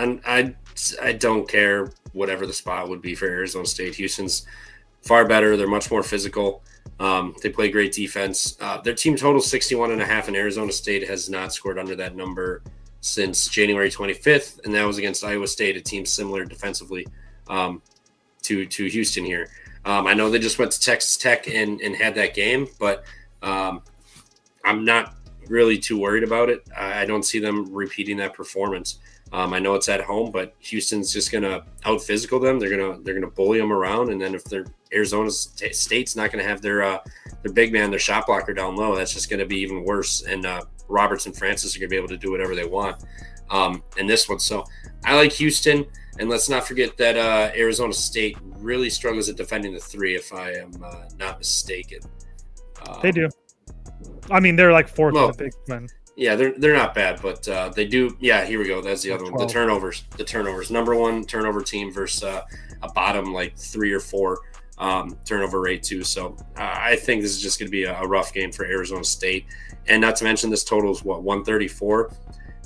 and I don't care whatever the spot would be for Arizona State. Houston's far better. They're much more physical. They play great defense. Their team total 61.5, and Arizona State has not scored under that number since January 25th, and that was against Iowa State, a team similar defensively to Houston here. I know they just went to Texas Tech and had that game, but I'm not really too worried about it. I don't see them repeating that performance. I know it's at home, but Houston's just gonna out physical them. They're gonna bully them around, and then if they're Arizona State's not gonna have their big man, their shot blocker down low, that's just gonna be even worse. And Roberts and Francis are gonna be able to do whatever they want in this one. So I like Houston, and let's not forget that Arizona State really struggles at defending the three, if I am not mistaken. They do. I mean, they're like fourth in the Big Ten. Yeah, they're not bad, but they do. Yeah, here we go. That's the other one. The turnovers. Number one turnover team versus a bottom like 3 or 4 turnover rate too. So I think this is just going to be a rough game for Arizona State, and not to mention this total is 134.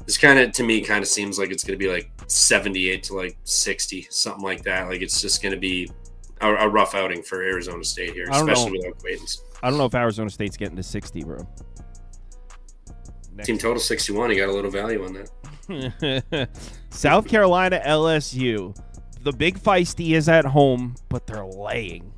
This to me seems like it's going to be like 78 to like 60, something like that. Like it's just going to be a rough outing for Arizona State here, especially without Quaidens. I don't know if Arizona State's getting to 60, bro. Team total 61. You got a little value on that. South Carolina, LSU. The big feisty is at home, but they're laying.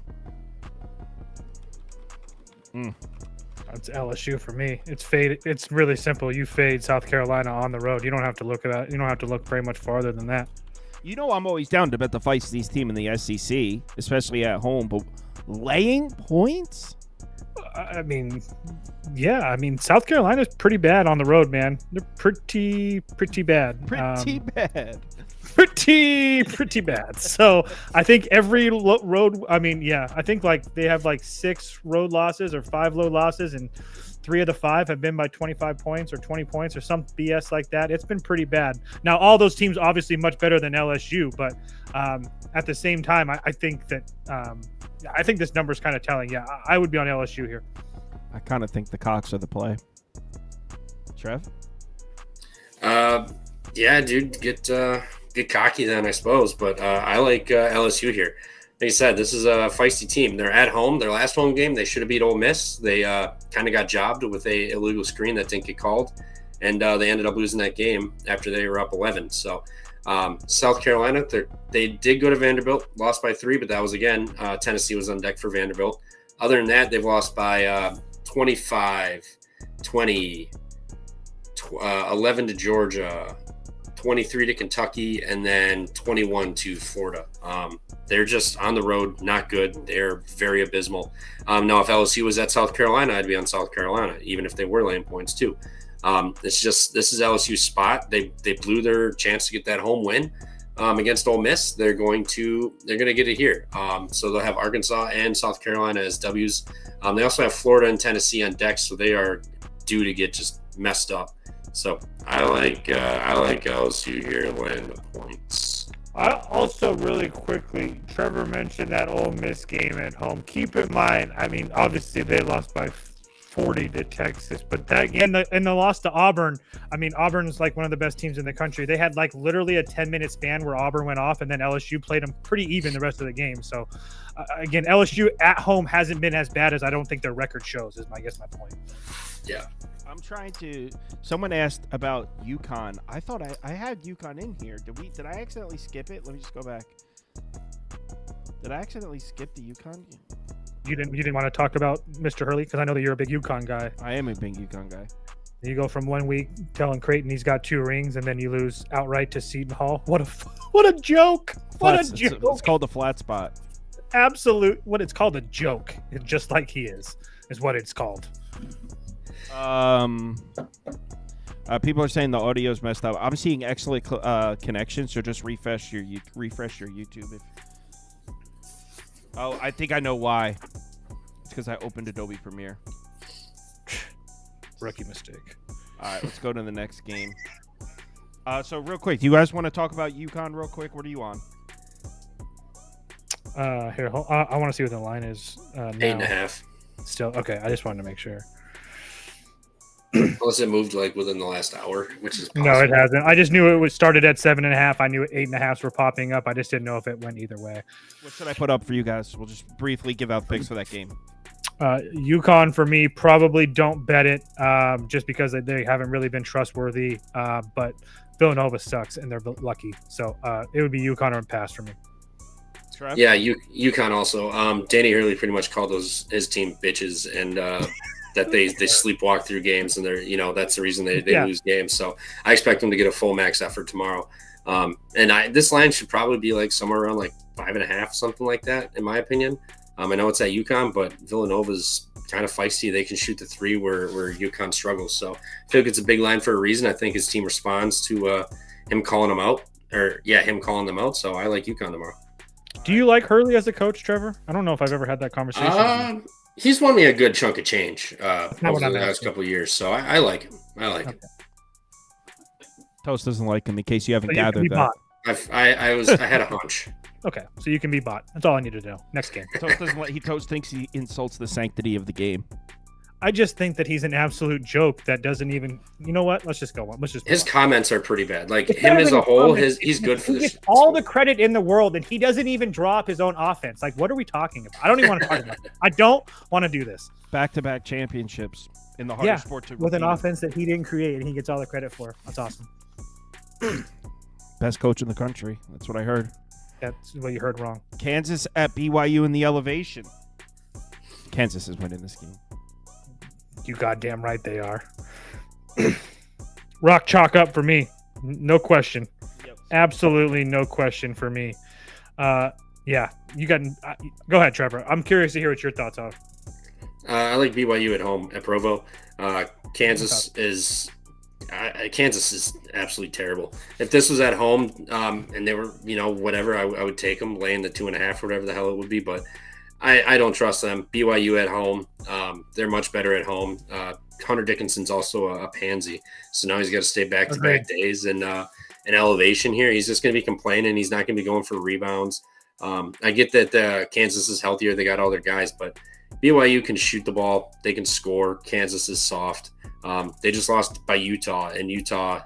That's LSU for me. It's fade. It's really simple. You fade South Carolina on the road. You don't have to look at that. You don't have to look very much farther than that. You know, I'm always down to bet the feistiest team in the SEC, especially at home. But laying points? I mean, yeah. I mean, South Carolina's pretty bad on the road, man. They're pretty bad. Pretty bad. Pretty bad. So I think every road. I mean, yeah. I think like they have like 6 road losses or 5 road losses, and 3 of the 5 have been by 25 points or 20 points or some BS like that. It's been pretty bad. Now, all those teams obviously much better than LSU, but at the same time, I think that I think this number is kind of telling. Yeah, I would be on LSU here. I kind of think the Cox are the play. Trev? Yeah, dude, get cocky then, I suppose. But I like LSU here. Like I said, this is a feisty team. They're at home. Their last home game, they should have beat Ole Miss. They kind of got jobbed with a illegal screen that didn't get called, and they ended up losing that game after they were up 11. So South Carolina, they did go to Vanderbilt, lost by 3, but that was, again, Tennessee was on deck for Vanderbilt. Other than that, they've lost by 25, 20, 11 to Georgia, 23 to Kentucky, and then 21 to Florida. They're just on the road, not good. They're very abysmal. Now, if LSU was at South Carolina, I'd be on South Carolina, even if they were laying points too. This is LSU's spot. They blew their chance to get that home win against Ole Miss. They're going to get it here. So they'll have Arkansas and South Carolina as W's. They also have Florida and Tennessee on deck, so they are due to get just messed up. So I like LSU here laying the points. Also, really quickly, Trevor mentioned that Ole Miss game at home. Keep in mind, I mean, obviously they lost by 40 to Texas, but that game and the loss to Auburn. I mean, Auburn's like one of the best teams in the country. They had like literally a 10-minute span where Auburn went off, and then LSU played them pretty even the rest of the game. So again, LSU at home hasn't been as bad as I don't think their record shows. Is my point. Yeah. I'm trying to. Someone asked about UConn. I thought I had UConn in here. Did I accidentally skip it? Let me just go back. Did I accidentally skip the UConn? You didn't want to talk about Mr. Hurley because I know that you're a big UConn guy. I am a big UConn guy. You go from 1 week telling Creighton he's got 2 rings, and then you lose outright to Seton Hall. What a joke! What a joke! It's called the flat spot. Absolute. What it's called, a joke. It's just like he is what it's called. People are saying the audio's messed up. I'm seeing excellent connection, so just refresh your YouTube. I think I know why. It's because I opened Adobe Premiere. Rookie mistake. All right, let's go to the next game. So real quick, do you guys want to talk about UConn real quick? What are you on? Here, I want to see what the line is. 8.5. Still okay. I just wanted to make sure. Unless it moved like within the last hour, which is possible. No, it hasn't. I just knew it was started at 7.5. I knew 8.5s were popping up. I just didn't know if it went either way. What should I put up for you guys? We'll just briefly give out picks for that game. UConn for me, probably don't bet it just because they haven't really been trustworthy. But Villanova sucks and they're lucky. So it would be UConn or pass for me. Trev? Yeah, UConn also. Danny Hurley pretty much called his team bitches, and that they sleepwalk through games, and that's the reason they lose games. So I expect them to get a full max effort tomorrow. And this line should probably be like somewhere around like 5.5, something like that, in my opinion. I know it's at UConn, but Villanova's kind of feisty. They can shoot the three where UConn struggles. So I feel like it's a big line for a reason. I think his team responds to him calling them out, him calling them out. So I like UConn tomorrow. Do you like Hurley as a coach, Trevor? I don't know if I've ever had that conversation. He's won me a good chunk of change over the last asking. couple of years. So I like him. I like him. Toast doesn't like him, in case you haven't So you can gathered be that. bought. I had a hunch. Okay, so you can be bought. That's all I need to know. Next game. Toast thinks he insults the sanctity of the game. I just think that he's an absolute joke that doesn't even. You know what? Let's just go on. His comments are pretty bad. Like him as a whole, he's good for he this. gets all the credit in the world, and he doesn't even draw up his own offense. Like, what are we talking about? I don't even want to talk about it. I don't want to do this. Back-to-back championships in the hardest sport to with an redeem. offense that he didn't create, and he gets all the credit for. That's awesome. Best coach in the country. That's what I heard. That's what you heard wrong. Kansas at BYU in the elevation. Kansas is winning this game. You goddamn right they are. Rock chalk up for me. No question. Yep. Absolutely no question for me. Yeah, you got. Go ahead, Trevor. I'm curious to hear what your thoughts are. I like BYU at home at Provo. Kansas is absolutely terrible. If this was at home and they were, whatever, I would take them, laying the 2.5 or whatever the hell it would be. But I don't trust them. BYU at home, they're much better at home. Hunter Dickinson's also a pansy, so now he's got to stay back-to-back days and an elevation here. He's just going to be complaining. He's not going to be going for rebounds. I get that Kansas is healthier. They got all their guys, but BYU can shoot the ball. They can score. Kansas is soft. They just lost by Utah, and Utah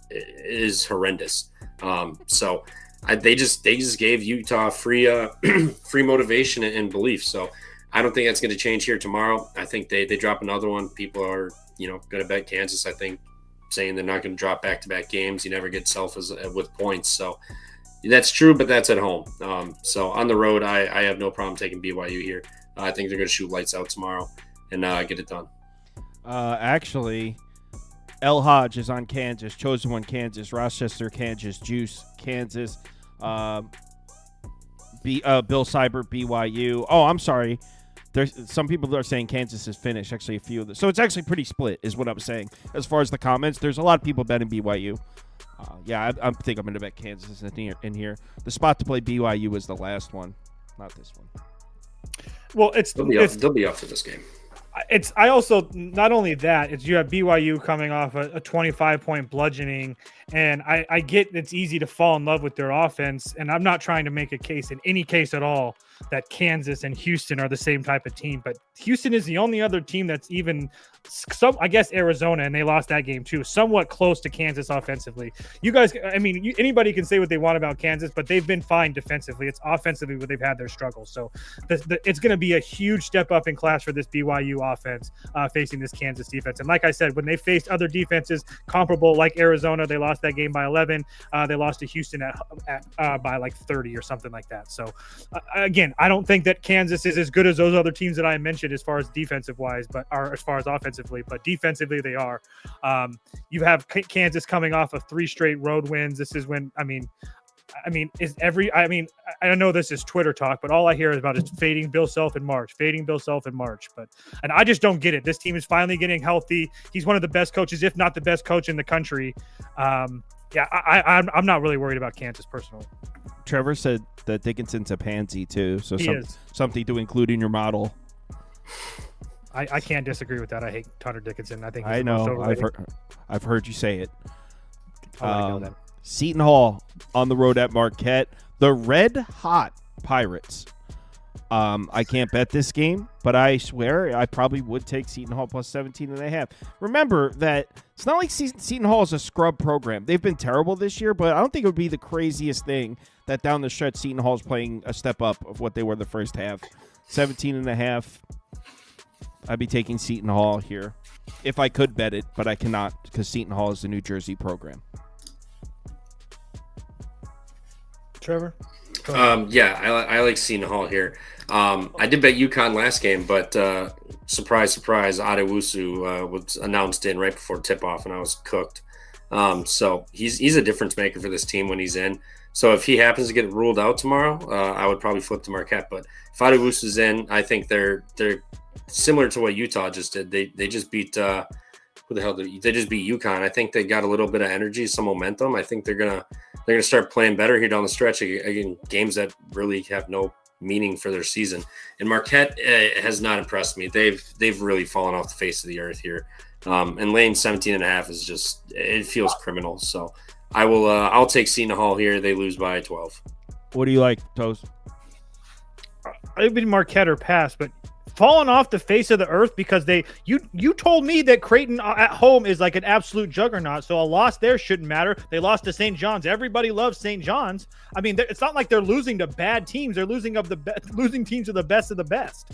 is horrendous. So they just gave Utah free motivation and belief. So I don't think that's going to change here tomorrow. I think they drop another one. People are going to bet Kansas. I think saying they're not going to drop back-to-back games. You never get self with points. So that's true, but that's at home. So on the road, I have no problem taking BYU here. I think they're going to shoot lights out tomorrow and get it done. Actually, El Hodge is on Kansas. Chosen One, Kansas. Rochester, Kansas. Juice, Kansas. Bill Seibert, BYU. Oh, I'm sorry. There's some people that are saying Kansas is finished. Actually, a few of them. So it's actually pretty split, is what I'm saying. As far as the comments, there's a lot of people betting BYU. I think I'm going to bet Kansas in here. The spot to play BYU is the last one, not this one. Well, they'll be up for this game. I also, not only that, it's you have BYU coming off a 25-point bludgeoning, and I get it's easy to fall in love with their offense, and I'm not trying to make a case in any case at all that Kansas and Houston are the same type of team, but Houston is the only other team that's even I guess Arizona, and they lost that game too, somewhat close to Kansas offensively. You guys, anybody can say what they want about Kansas, but they've been fine defensively. It's offensively where they've had their struggles. So it's going to be a huge step up in class for this BYU offense facing this Kansas defense. And like I said, when they faced other defenses comparable like Arizona, they lost that game by 11. They lost to Houston by like 30 or something like that. So again, I don't think that Kansas is as good as those other teams that I mentioned as far as defensive wise, or as far as offensively, but defensively they are. You have Kansas coming off of 3 straight road wins. This is when, I know this is Twitter talk, but all I hear about is fading Bill Self in March. And I just don't get it. This team is finally getting healthy. He's one of the best coaches, if not the best coach in the country. I'm not really worried about Kansas personally. Trevor said that Dickinson's a pansy too, so something to include in your model. I can't disagree with that. I hate Hunter Dickinson. I think he's I the most know. overrated. I've heard you say it. That. Seton Hall on the road at Marquette. The red hot Pirates. I can't bet this game, but I swear I probably would take Seton Hall plus 17.5. Remember that it's not like Seton Hall is a scrub program. They've been terrible this year, but I don't think it would be the craziest thing that down the stretch Seton Hall is playing a step up of what they were the first half. 17.5. I'd be taking Seton Hall here if I could bet it, but I cannot because Seton Hall is the New Jersey program. Trevor? I like Seton Hall here. I did bet UConn last game, but surprise, surprise, Adewusu was announced in right before tip-off, and I was cooked. So he's a difference maker for this team when he's in. So if he happens to get ruled out tomorrow, I would probably flip to Marquette. But if Adewusu's in, I think they're similar to what Utah just did. They just beat who the hell did they just beat UConn? I think they got a little bit of energy, some momentum. I think they're gonna start playing better here down the stretch again. Games that really have no meaning for their season. And Marquette has not impressed me. They've really fallen off the face of the earth here. And laying 17.5 is just, it feels criminal. So I'll take Seton Hall here. They lose by 12. What do you like, Toes? I've been Marquette or pass, but falling off the face of the earth because you told me that Creighton at home is like an absolute juggernaut, so a loss there shouldn't matter. They lost to St. John's. Everybody loves St. John's. I mean, it's not like they're losing to bad teams. They're losing teams to the best of the best.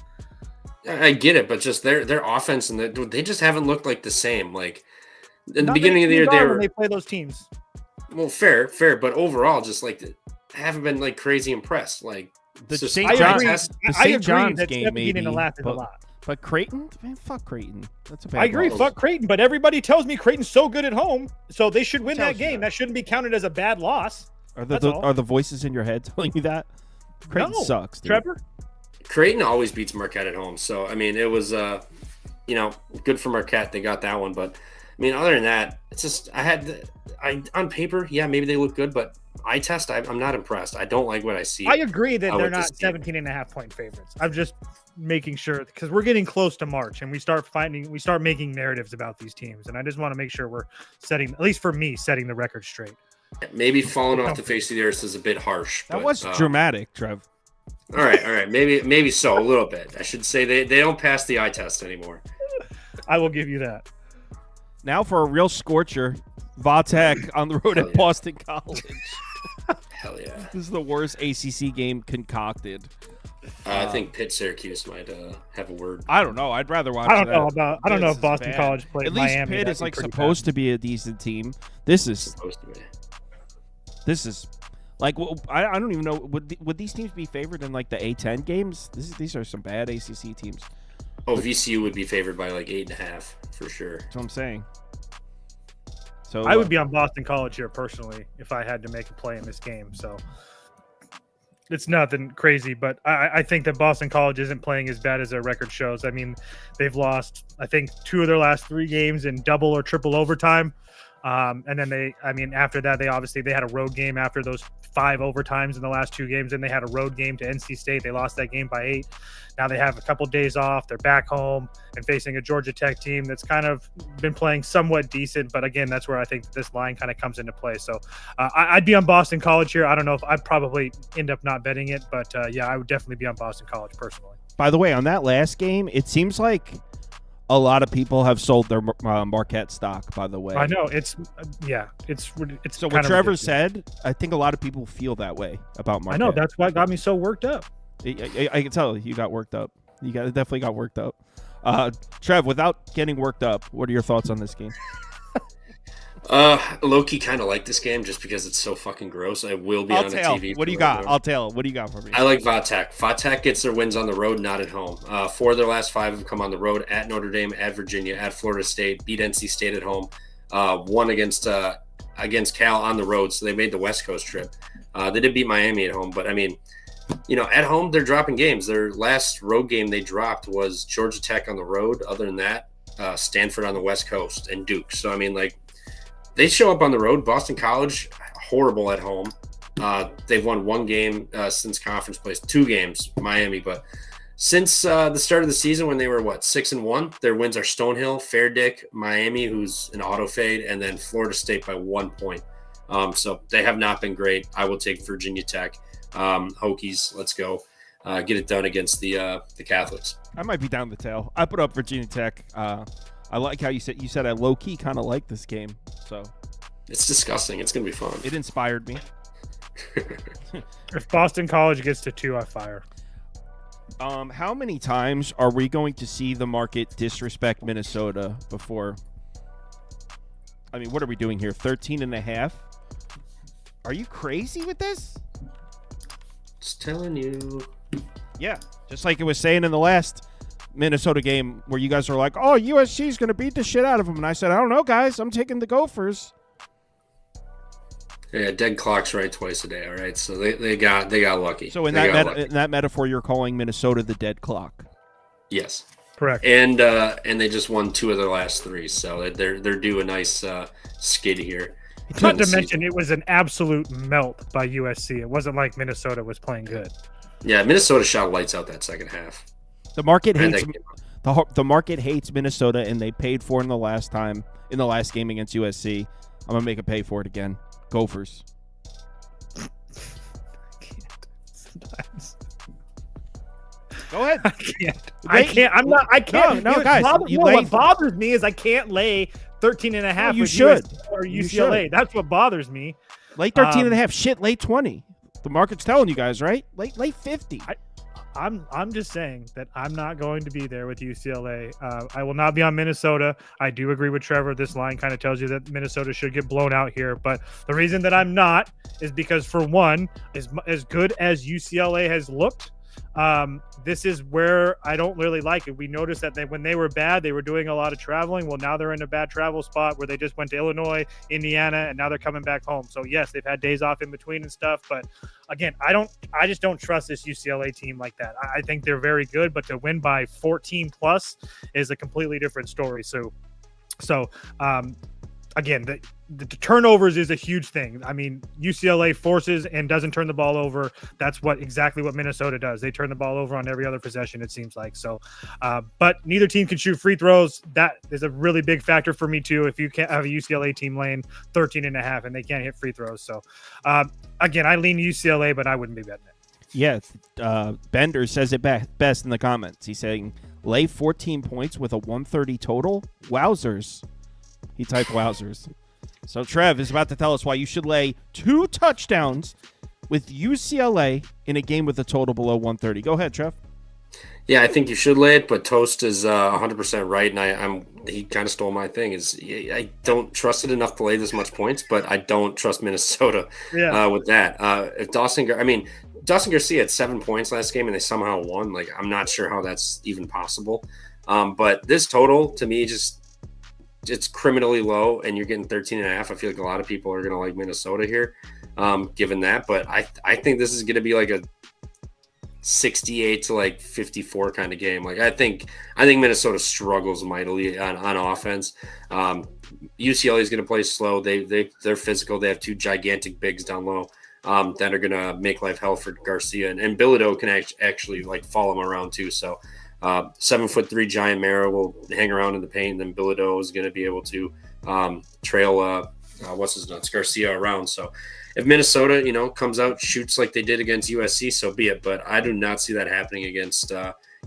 I get it, but just their offense and they just haven't looked like the same. Like in the beginning of the year, they play those teams. Well, fair, but overall, just like I haven't been like crazy impressed. Like the St. John's game maybe, is a lot. But Creighton, man, fuck Creighton. That's a bad. I agree, loss. fuck Creighton. But everybody tells me Creighton's so good at home, so they should win that game. That shouldn't be counted as a bad loss. Are the voices in your head telling you that? Creighton sucks, dude. Trevor. Creighton always beats Marquette at home, so I mean it was good for Marquette. They got that one, but I mean other than that, it's just on paper, yeah, maybe they look good, but eye test, I'm not impressed. I don't like what I see. I agree that they're not 17.5 point favorites. I'm just making sure because we're getting close to March and we start making narratives about these teams, and I just want to make sure we're setting, at least for me, setting the record straight. Maybe falling off the face of the earth is a bit harsh. That was dramatic, Trev. All right. Maybe so, a little bit. I should say they don't pass the eye test anymore. I will give you that. Now for a real scorcher, Vatek on the road at Boston College. Hell yeah. This is the worst ACC game concocted. I think Syracuse might have a word. I don't know. I'd rather watch. I don't know if Boston College played at least Miami. Pitt is like supposed to be a decent team. This is supposed to be. This is like I don't even know. Would these teams be favored in like the A10 games? These are some bad ACC teams. Oh, VCU would be favored by like 8.5 for sure. That's what I'm saying. So I would be on Boston College here personally if I had to make a play in this game. So it's nothing crazy, but I think that Boston College isn't playing as bad as their record shows. I mean, they've lost, I think, 2 of their last 3 games in double or triple overtime. And then after that, they had a road game after those 5 overtimes in the last 2 games. And they had a road game to NC State. They lost that game by 8. Now they have a couple days off. They're back home and facing a Georgia Tech team that's kind of been playing somewhat decent. But again, that's where I think this line kind of comes into play. So I'd be on Boston College here. I don't know if I'd probably end up not betting it, but yeah, I would definitely be on Boston College personally. By the way, on that last game, it seems like a lot of people have sold their Marquette stock, by the way. I know. It's so what Trevor said, I think a lot of people feel that way about Marquette. I know. That's why it got me so worked up. I can tell you got worked up. You definitely got worked up. Trev, without getting worked up, what are your thoughts on this game? Low-key kind of like this game just because it's so fucking gross. I will be on the TV. What do you got? What do you got for me? I like Vatek. Vatek gets their wins on the road, not at home. 4 of their last 5 have come on the road at Notre Dame, at Virginia, at Florida State, beat NC State at home, won against Cal on the road, so they made the West Coast trip. They did beat Miami at home, but I mean, at home they're dropping games. Their last road game they dropped was Georgia Tech on the road. Other than that, Stanford on the West Coast and Duke. So I mean, like, they show up on the road. Boston College, horrible at home. They've won 1 game since conference play, 2 games, Miami. But since the start of the season when they were, 6-1, their wins are Stonehill, Fairdick, Miami, who's an auto fade, and then Florida State by 1 point. So they have not been great. I will take Virginia Tech. Hokies, let's go. Get it done against the Catholics. I might be down the tail. I put up Virginia Tech. I like how you said I low-key kind of like this game. So it's disgusting. It's going to be fun. It inspired me. If Boston College gets to 2, I fire. How many times are we going to see the market disrespect Minnesota before? I mean, what are we doing here? 13.5? Are you crazy with this? Just telling you. Yeah, just like it was saying in the last Minnesota game where you guys are like, oh, USC's going to beat the shit out of them. And I said, I don't know, guys. I'm taking the Gophers. Yeah, dead clock's right twice a day, all right? So they got lucky. So in that metaphor, you're calling Minnesota the dead clock. Yes. Correct. And they just won 2 of their last 3, so they're due a nice skid here. Not to mention, it was an absolute melt by USC. It wasn't like Minnesota was playing good. Yeah, Minnesota shot lights out that second half. The market hates the market hates Minnesota, and they paid for it in the last game against USC. I'm gonna make it pay for it again. Gophers. Sometimes. Go ahead. I can't. No, guys. What bothers me is I can't lay 13.5 you with should. USC or UCLA. That's what bothers me. Lay 13.5. Shit, lay 20. The market's telling you guys, right? Lay 50. I'm just saying that I'm not going to be there with UCLA. I will not be on Minnesota. I do agree with Trevor. This line kind of tells you that Minnesota should get blown out here. But the reason that I'm not is because, for one, as good as UCLA has looked, this is where I don't really like it. We noticed that when they were bad, they were doing a lot of traveling. Well, now they're in a bad travel spot where they just went to Illinois, Indiana, and now they're coming back home. So yes, they've had days off in between and stuff. But again, I just don't trust this UCLA team like that. I think they're very good, but to win by 14 plus is a completely different story. So again, the turnovers is a huge thing. I mean, UCLA forces and doesn't turn the ball over. That's exactly what Minnesota does. They turn the ball over on every other possession, it seems like. So, but neither team can shoot free throws. That is a really big factor for me too. If you can't have a UCLA team laying 13.5 and they can't hit free throws. So, again, I lean UCLA, but I wouldn't be betting it. Yeah, Bender says it best in the comments. He's saying lay 14 points with a 130 total. Wowzers. He typed wowzers. So Trev is about to tell us why you should lay 2 touchdowns with UCLA in a game with a total below 130. Go ahead, Trev. Yeah, I think you should lay it, but Toast is 100% right, and he kind of stole my thing. I don't trust it enough to lay this much points, but I don't trust Minnesota with that. If Dawson Garcia had 7 points last game and they somehow won. Like, I'm not sure how that's even possible. But this total to me it's criminally low, and you're getting 13.5. I feel like a lot of people are going to like Minnesota here, given that. But I think this is going to be like a 68 to like 54 kind of game. Like I think Minnesota struggles mightily on offense. UCLA is going to play slow. They're physical. They have 2 gigantic bigs down low that are going to make life hell for Garcia, and Bilodeau can actually like follow him around too. So 7'3" giant Mara will hang around in the paint. Then Bilodeau is going to be able to trail Garcia around. So if Minnesota, comes out, shoots like they did against USC, so be it. But I do not see that happening against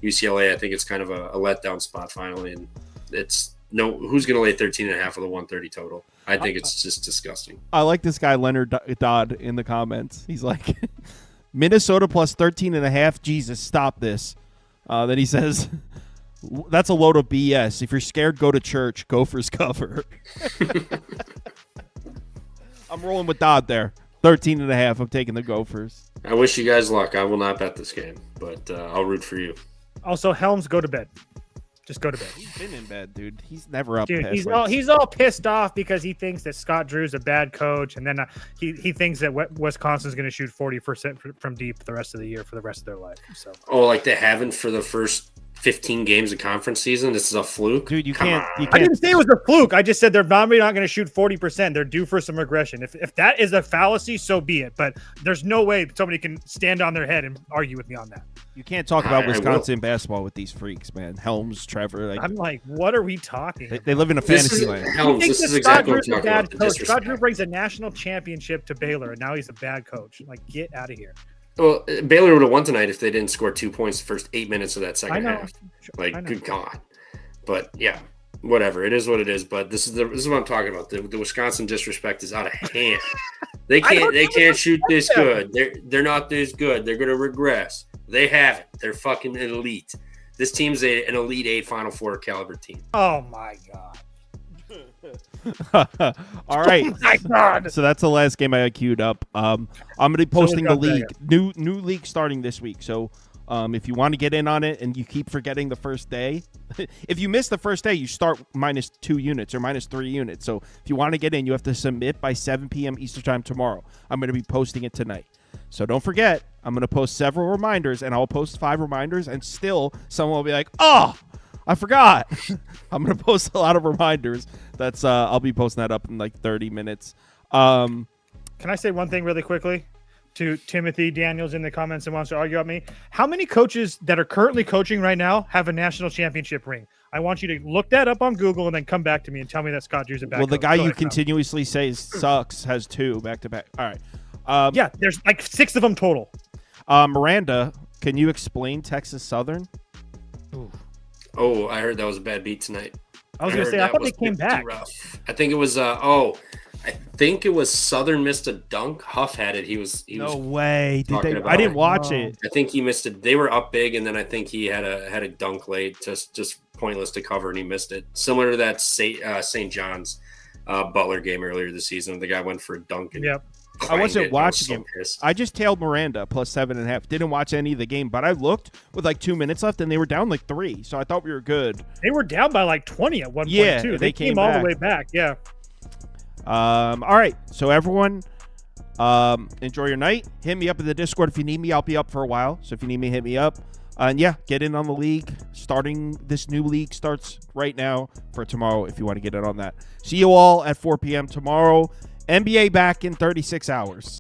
UCLA. I think it's kind of a letdown spot finally, and it's who's going to lay 13.5 with a 130 total. I think it's just disgusting. I like this guy Leonard Dodd in the comments. He's like, Minnesota plus 13.5. Jesus, stop this. Then he says, that's a load of BS. If you're scared, go to church. Gophers cover. I'm rolling with Dodd there. 13.5. I'm taking the Gophers. I wish you guys luck. I will not bet this game, but I'll root for you. Also, Helms, go to bed. Just go to bed. He's been in bed, dude. He's never up. Dude, past he's all pissed off because he thinks that Scott Drew's a bad coach, and then he thinks that Wisconsin's going to shoot 40% from deep the rest of the year for the rest of their life. So, like they haven't for the first 15 games of conference season. This is a fluke, dude. You can't. I didn't say it was a fluke. I just said they're probably not going to shoot 40%. They're due for some regression. If that is a fallacy, so be it. But there's no way somebody can stand on their head and argue with me on that. You can't talk about Wisconsin basketball with these freaks, man. Helms, Trevor. I'm like, what are we talking? They live in a fantasy land. Helms, this is exactly what I'm talking about. Scott Drew brings a national championship to Baylor, and now he's a bad coach. Like, get out of here. Well, Baylor would have won tonight if they didn't score 2 points the first 8 minutes of that second half. Like, good God. But yeah, whatever. It is what it is. But this is what I'm talking about. The Wisconsin disrespect is out of hand. They can't shoot this good. They're not this good. They're going to regress. They haven't. They're fucking elite. This team's an Elite 8 Final Four caliber team. Oh my God. All right. Oh my God. So that's the last game I queued up. I'm going to be posting the Philadelphia. league, new league starting this week. So if you want to get in on it and you keep forgetting the first day, if you miss the first day, you start -2 units or -3 units. So if you want to get in, you have to submit by 7 p.m. Eastern time tomorrow. I'm going to be posting it tonight. So don't forget, I'm going to post several reminders, and I'll post 5 reminders, and still someone will be like, oh, I forgot. I'm going to post a lot of reminders. That's I'll be posting that up in like 30 minutes. Can I say one thing really quickly to Timothy Daniels in the comments and wants to argue at me? How many coaches that are currently coaching right now have a national championship ring? I want you to look that up on Google and then come back to me and tell me that Scott Drew's a bad coach. The guy Go you ahead, Kyle. continuously say sucks has 2 back-to-back. All right. Yeah, there's like 6 of them total. Miranda, can you explain Texas Southern? Oh, I heard that was a bad beat tonight. I was going to say, I thought they came back. Rough. I think it was. I think it was Southern missed a dunk. Huff had it. He was. No way. Did talking they? about I didn't it. watch it. I think he missed it. They were up big, and then I think he had a dunk late, just pointless to cover, and he missed it. Similar to that St. John's Butler game earlier this season. The guy went for a dunk. And Yep. I wasn't watching so him. pissed. I just tailed Miranda plus 7.5. Didn't watch any of the game, but I looked with like 2 minutes left, and they were down like 3. So I thought we were good. They were down by like 20 at one Yeah, point, too. they They came came all back. the way back. Yeah. All right. So everyone, enjoy your night. Hit me up in the Discord if you need me. I'll be up for a while. So if you need me, hit me up. And yeah, get in on the league. This new league starts right now for tomorrow if you want to get in on that. See you all at 4 p.m. tomorrow. NBA back in 36 hours.